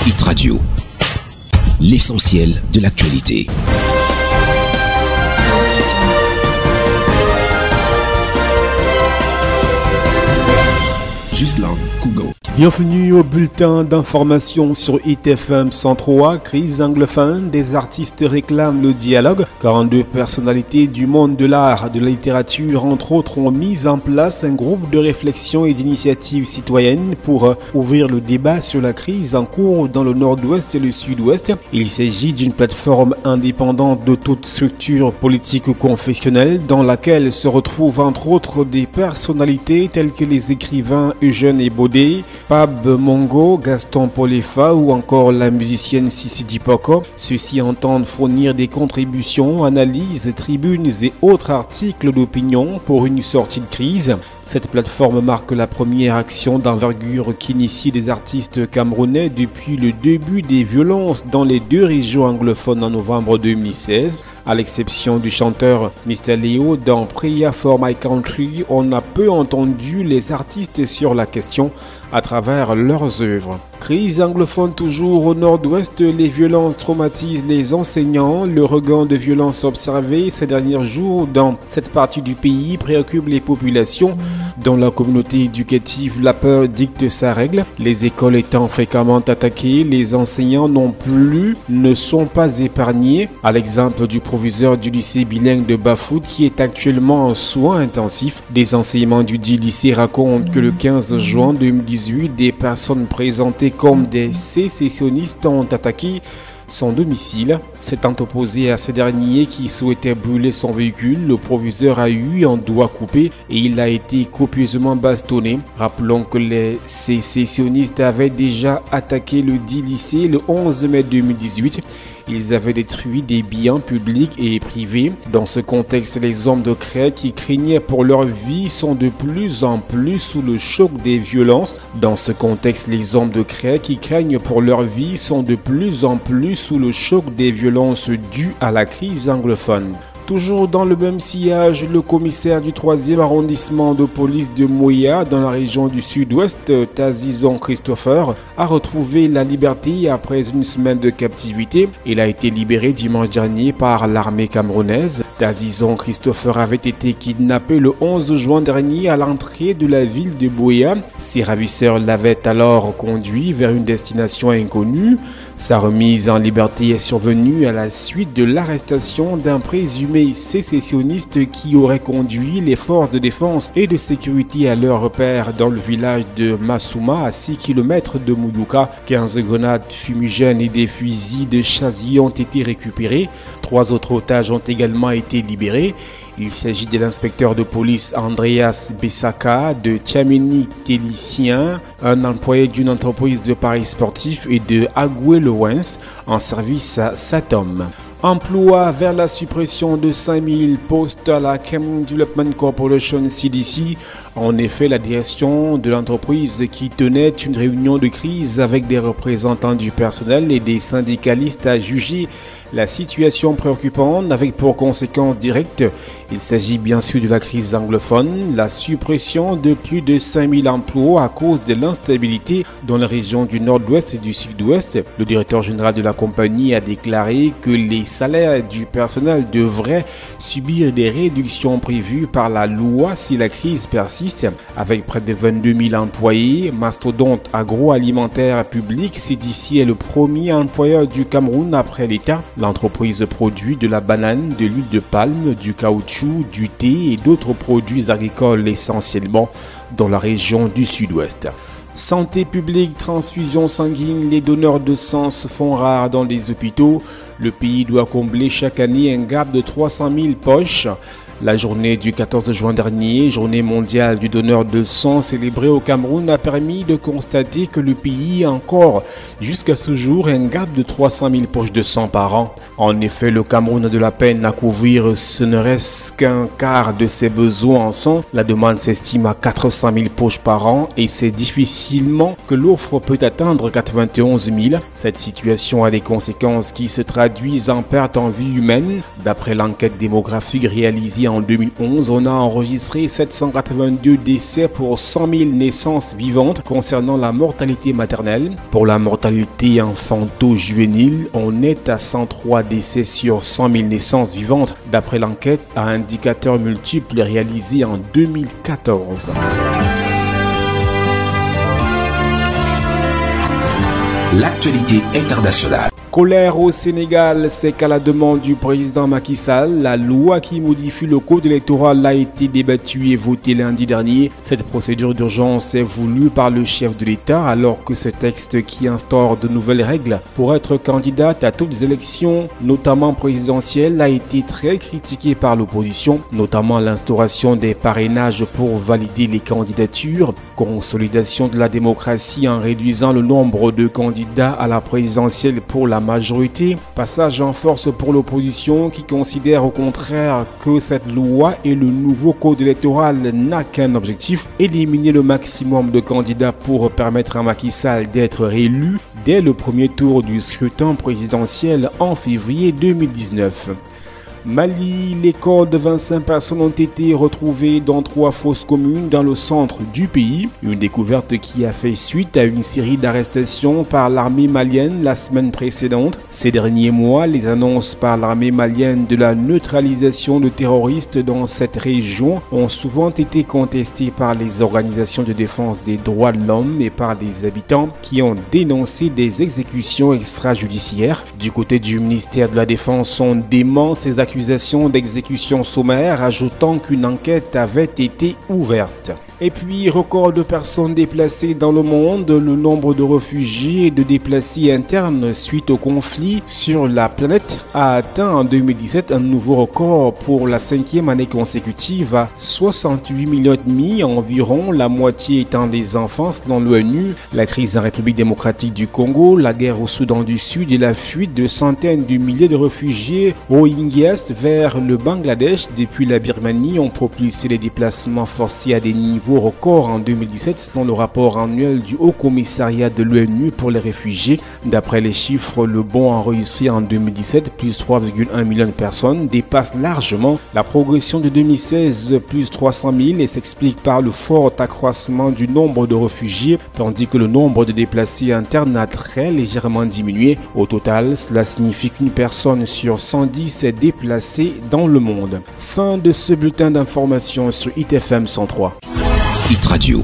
Hit Radio, l'essentiel de l'actualité. Gislain Cougo. Bienvenue au bulletin d'information sur ITFM 103. Crise anglophone, des artistes réclament le dialogue. 42 personnalités du monde de l'art, de la littérature, entre autres, ont mis en place un groupe de réflexion et d'initiative citoyenne pour ouvrir le débat sur la crise en cours dans le nord-ouest et le sud-ouest. Il s'agit d'une plateforme indépendante de toute structure politique ou confessionnelle dans laquelle se retrouvent entre autres des personnalités telles que les écrivains Eugène Ebodé, Pab Mongo, Gaston Polefa ou encore la musicienne Sissi Dipoko. Ceux-ci entendent fournir des contributions, analyses, tribunes et autres articles d'opinion pour une sortie de crise. Cette plateforme marque la première action d'envergure qu'initient des artistes camerounais depuis le début des violences dans les deux régions anglophones en novembre 2016. À l'exception du chanteur Mr. Leo dans Prayer for My Country, on a peu entendu les artistes sur la question à travers leurs œuvres. Crise anglophone toujours au nord-ouest, les violences traumatisent les enseignants. Le regain de violences observé ces derniers jours dans cette partie du pays préoccupe les populations. Dans la communauté éducative, la peur dicte sa règle. Les écoles étant fréquemment attaquées, les enseignants ne sont pas épargnés. À l'exemple du proviseur du lycée bilingue de Bafoud qui est actuellement en soins intensifs. Des enseignements du dit lycée racontent que le 15 juin 2018, des personnes présentées comme des sécessionnistes ont attaqué son domicile. S'étant opposé à ces derniers qui souhaitaient brûler son véhicule, le proviseur a eu un doigt coupé et il a été copieusement bastonné. Rappelons que les sécessionnistes avaient déjà attaqué le dit lycée le 11 mai 2018. Ils avaient détruit des biens publics et privés. Dans ce contexte, les hommes de Cré qui craignaient pour leur vie sont de plus en plus sous le choc des violences. Dans ce contexte, les hommes de Cré qui craignent pour leur vie sont de plus en plus sous le choc des violences dues à la crise anglophone. Toujours dans le même sillage, le commissaire du 3e arrondissement de police de Moya, dans la région du sud-ouest, Tazizon Christopher, a retrouvé la liberté après une semaine de captivité. Il a été libéré dimanche dernier par l'armée camerounaise. Tazizon Christopher avait été kidnappé le 11 juin dernier à l'entrée de la ville de Moya. Ses ravisseurs l'avaient alors conduit vers une destination inconnue. Sa remise en liberté est survenue à la suite de l'arrestation d'un présumé sécessionniste qui aurait conduit les forces de défense et de sécurité à leur repère dans le village de Massouma à 6 km de Mouyouka. 15 grenades fumigènes et des fusils de chasse ont été récupérés. 3 autres otages ont également été libérés. Il s'agit de l'inspecteur de police Andreas Bessaka, de Tiamini Télicien, un employé d'une entreprise de paris sportifs, et de Agoué Lewens en service à Satom. Emploi vers la suppression de 5000 postes à la Cameroon Development Corporation CDC. En effet, la direction de l'entreprise qui tenait une réunion de crise avec des représentants du personnel et des syndicalistes a jugé la situation préoccupante avec pour conséquence directe, il s'agit bien sûr de la crise anglophone, la suppression de plus de 5000 emplois à cause de l'instabilité dans la région du nord-ouest et du sud-ouest. Le directeur général de la compagnie a déclaré que les salaires du personnel devraient subir des réductions prévues par la loi si la crise persiste. Avec près de 22 000 employés, mastodonte agroalimentaire public, CDC est le premier employeur du Cameroun après l'État. L'entreprise produit de la banane, de l'huile de palme, du caoutchouc, du thé et d'autres produits agricoles essentiellement dans la région du sud-ouest. Santé publique, transfusion sanguine, les donneurs de sang se font rares dans les hôpitaux. Le pays doit combler chaque année un gap de 300 000 poches. La journée du 14 juin dernier, journée mondiale du donneur de sang célébrée au Cameroun, a permis de constater que le pays a encore jusqu'à ce jour un gap de 300 000 poches de sang par an. En effet, le Cameroun a de la peine à couvrir ce ne reste qu'un quart de ses besoins en sang. La demande s'estime à 400 000 poches par an et c'est difficilement que l'offre peut atteindre 91 000. Cette situation a des conséquences qui se traduisent en perte en vie humaine. D'après l'enquête démographique réalisée Mali en 2011, on a enregistré 782 décès pour 100 000 naissances vivantes concernant la mortalité maternelle. Pour la mortalité infanto-juvénile, on est à 103 décès sur 100 000 naissances vivantes, d'après l'enquête à indicateurs multiples réalisée en 2014. L'actualité internationale. Colère au Sénégal, c'est qu'à la demande du président Macky Sall, la loi qui modifie le code électoral a été débattue et votée lundi dernier. Cette procédure d'urgence est voulue par le chef de l'État alors que ce texte qui instaure de nouvelles règles pour être candidate à toutes les élections, notamment présidentielles, a été très critiqué par l'opposition, notamment l'instauration des parrainages pour valider les candidatures, consolidation de la démocratie en réduisant le nombre de candidats à la présidentielle pour la majorité, passage en force pour l'opposition qui considère au contraire que cette loi et le nouveau code électoral n'a qu'un objectif, éliminer le maximum de candidats pour permettre à Macky Sall d'être réélu dès le premier tour du scrutin présidentiel en février 2019. Mali, les corps de 25 personnes ont été retrouvés dans 3 fosses communes dans le centre du pays. Une découverte qui a fait suite à une série d'arrestations par l'armée malienne la semaine précédente. Ces derniers mois, les annonces par l'armée malienne de la neutralisation de terroristes dans cette région ont souvent été contestées par les organisations de défense des droits de l'homme et par des habitants qui ont dénoncé des exécutions extrajudiciaires. Du côté du ministère de la Défense, on dément ces accusations d'exécution sommaire, ajoutant qu'une enquête avait été ouverte. Et puis, record de personnes déplacées dans le monde, le nombre de réfugiés et de déplacés internes suite au conflit sur la planète a atteint en 2017 un nouveau record pour la 5e année consécutive à 68 millions et demi, environ la moitié étant des enfants selon l'ONU. La crise en République démocratique du Congo, la guerre au Soudan du Sud et la fuite de centaines de milliers de réfugiés rohingyas vers le Bangladesh depuis la Birmanie ont propulsé les déplacements forcés à des niveaux record en 2017 selon le rapport annuel du Haut Commissariat de l'ONU pour les réfugiés. D'après les chiffres, le bond enregistré en 2017, plus 3,1 millions de personnes, dépasse largement la progression de 2016, plus 300 000 et s'explique par le fort accroissement du nombre de réfugiés, tandis que le nombre de déplacés internes a très légèrement diminué. Au total, cela signifie qu'une personne sur 110 est déplacée dans le monde. Fin de ce bulletin d'information sur ITFM 103. Hit Radio.